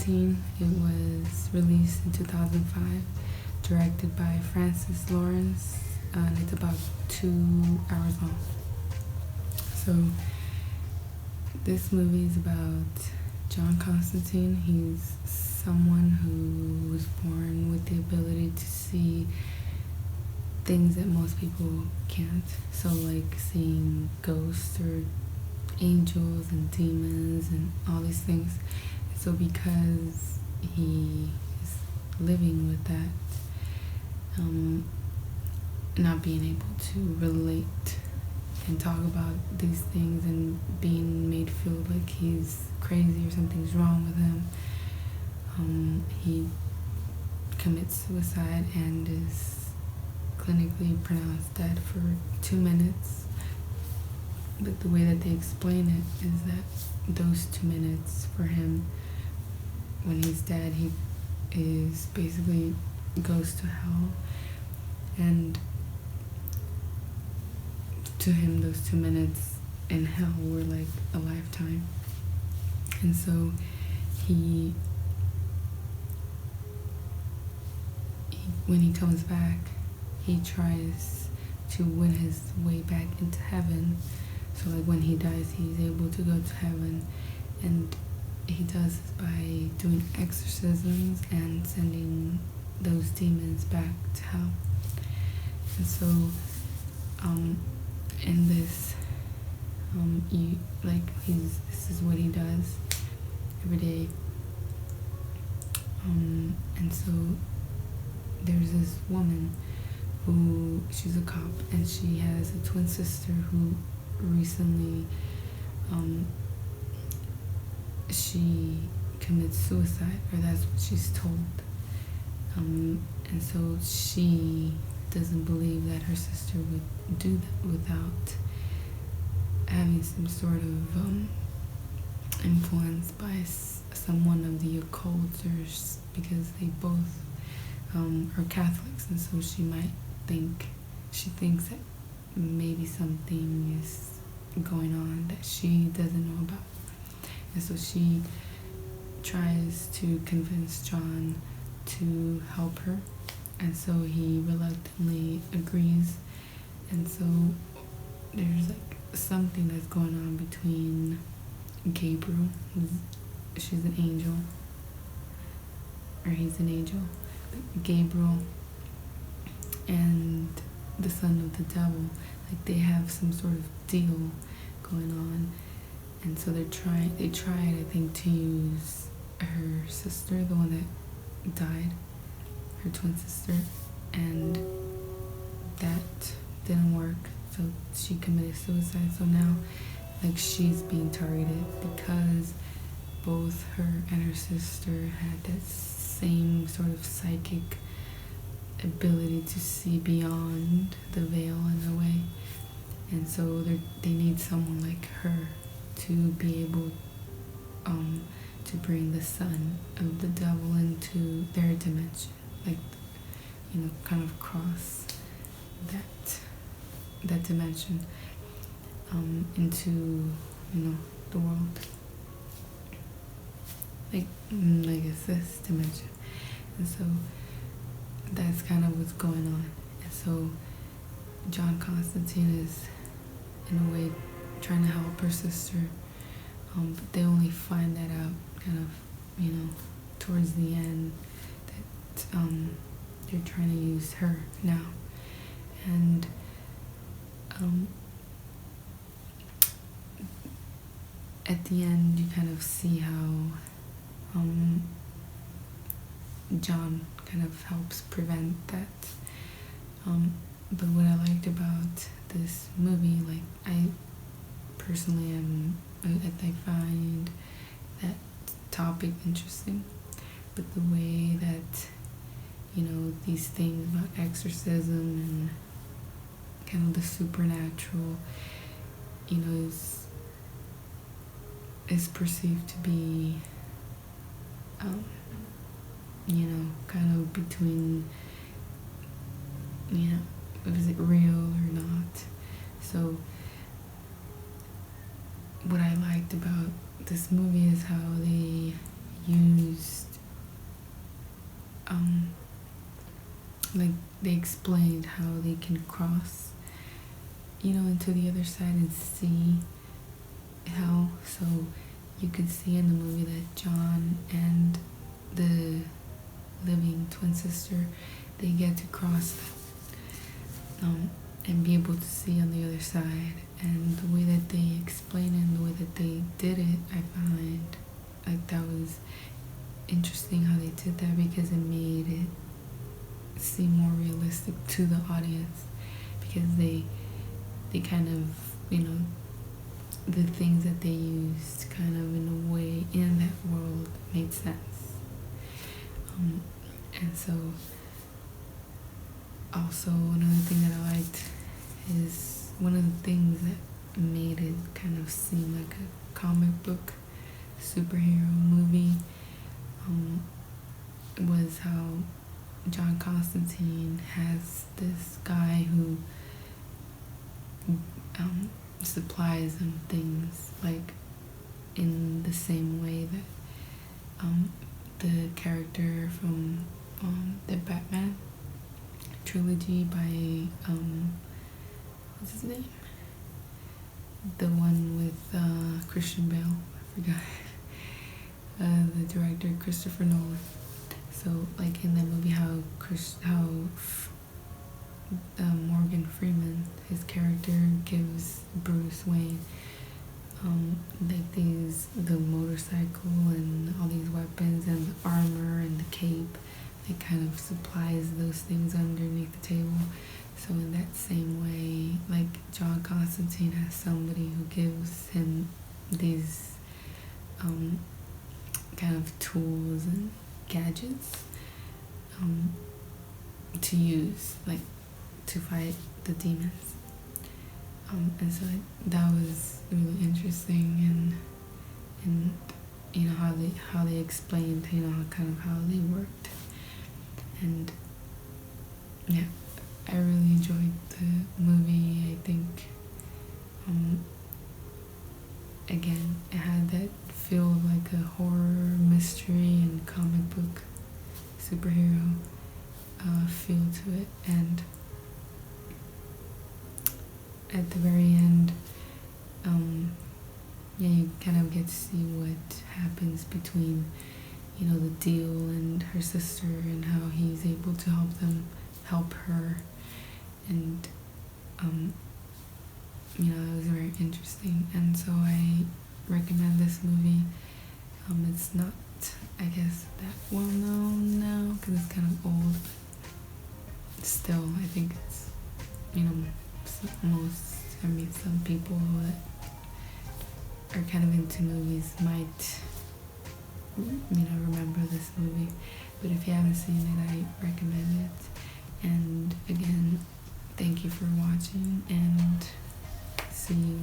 Constantine. It was released in 2005, directed by Francis Lawrence, and it's about 2 hours long. So this movie is about John Constantine. He's someone who was born with the ability to see things that most people can't. So like seeing ghosts or angels and demons and all these things. So because he is living with that, not being able to relate and talk about these things and being made feel like he's crazy or something's wrong with him, he commits suicide and is clinically pronounced dead for 2 minutes. But the way that they explain it is that those 2 minutes for him, when he's dead, he is basically goes to hell, and to him those 2 minutes in hell were like a lifetime. And so he when he comes back, he tries to win his way back into heaven. So like when he dies, he's able to go to heaven, and he does this by doing exorcisms and sending those demons back to hell. And so in this this is what he does every day. And so there's this woman who, she's a cop, and she has a twin sister who recently she commits suicide, or that's what she's told. And so she doesn't believe that her sister would do that without having some sort of influence by someone of the occult, because they both are Catholics, and so she thinks that maybe something is going on that she doesn't know about. And so she tries to convince John to help her, and so he reluctantly agrees. And so there's like something that's going on between Gabriel, she's an angel, or he's an angel, Gabriel, and the son of the devil. Like they have some sort of deal going on, and so they tried, I think, to use her sister, the one that died, her twin sister, and that didn't work. So she committed suicide. So now, like, she's being targeted because both her and her sister had that same sort of psychic ability to see beyond the veil in a way. And so they need someone like her to be able to bring the son of the devil into their dimension, like, you know, kind of cross that dimension into, you know, the world, like it's this dimension. And so that's kind of what's going on. And so John Constantine is in a way trying to help her sister, but they only find that out kind of, you know, towards the end, that they're trying to use her now. And at the end, you kind of see how John kind of helps prevent that. But what I liked about this movie, like, I personally I find that topic interesting, but the way that, you know, these things about exorcism and kind of the supernatural, you know, is perceived to be, you know, kind of between, you know, is it real or not? So what I liked about this movie is how they used, like they explained how they can cross, into the other side and see how. So you could see in the movie that John and the living twin sister, they get to cross that, and be able to see on the other side. And the way that they explained it and the way that they did it, I find like that was interesting how they did that, because it made it seem more realistic to the audience, because they kind of, the things that they used kind of in a way in that world made sense. And so also another thing that I liked is one of the things that made it kind of seem like a comic book superhero movie was how John Constantine has this guy who supplies him things, like in the same way that the character from the Batman trilogy by what's his name? The one with Christian Bale. I forgot. The director Christopher Nolan. So like in that movie, how Morgan Freeman, his character, gives Bruce Wayne like the motorcycle and all these weapons and the armor and the cape. It kind of supplies those things underneath the table. So in that same way, like John Constantine has somebody who gives him these kind of tools and gadgets to use, like to fight the demons. And so that was really interesting, and how they explained kind of how they worked. And yeah, I really enjoyed the movie. I think again, it had that feel of like a horror mystery and comic book superhero feel to it. And at the very end, you kind of get to see what happens between the deal and her sister, and how he's able to help her, and it was very interesting. And so I recommend this movie. It's not, I guess, that well known now because it's kind of old, but still I think it's some people that are kind of into movies might remember this movie. But if you haven't seen it, I recommend it. And again, thank you for watching, and see you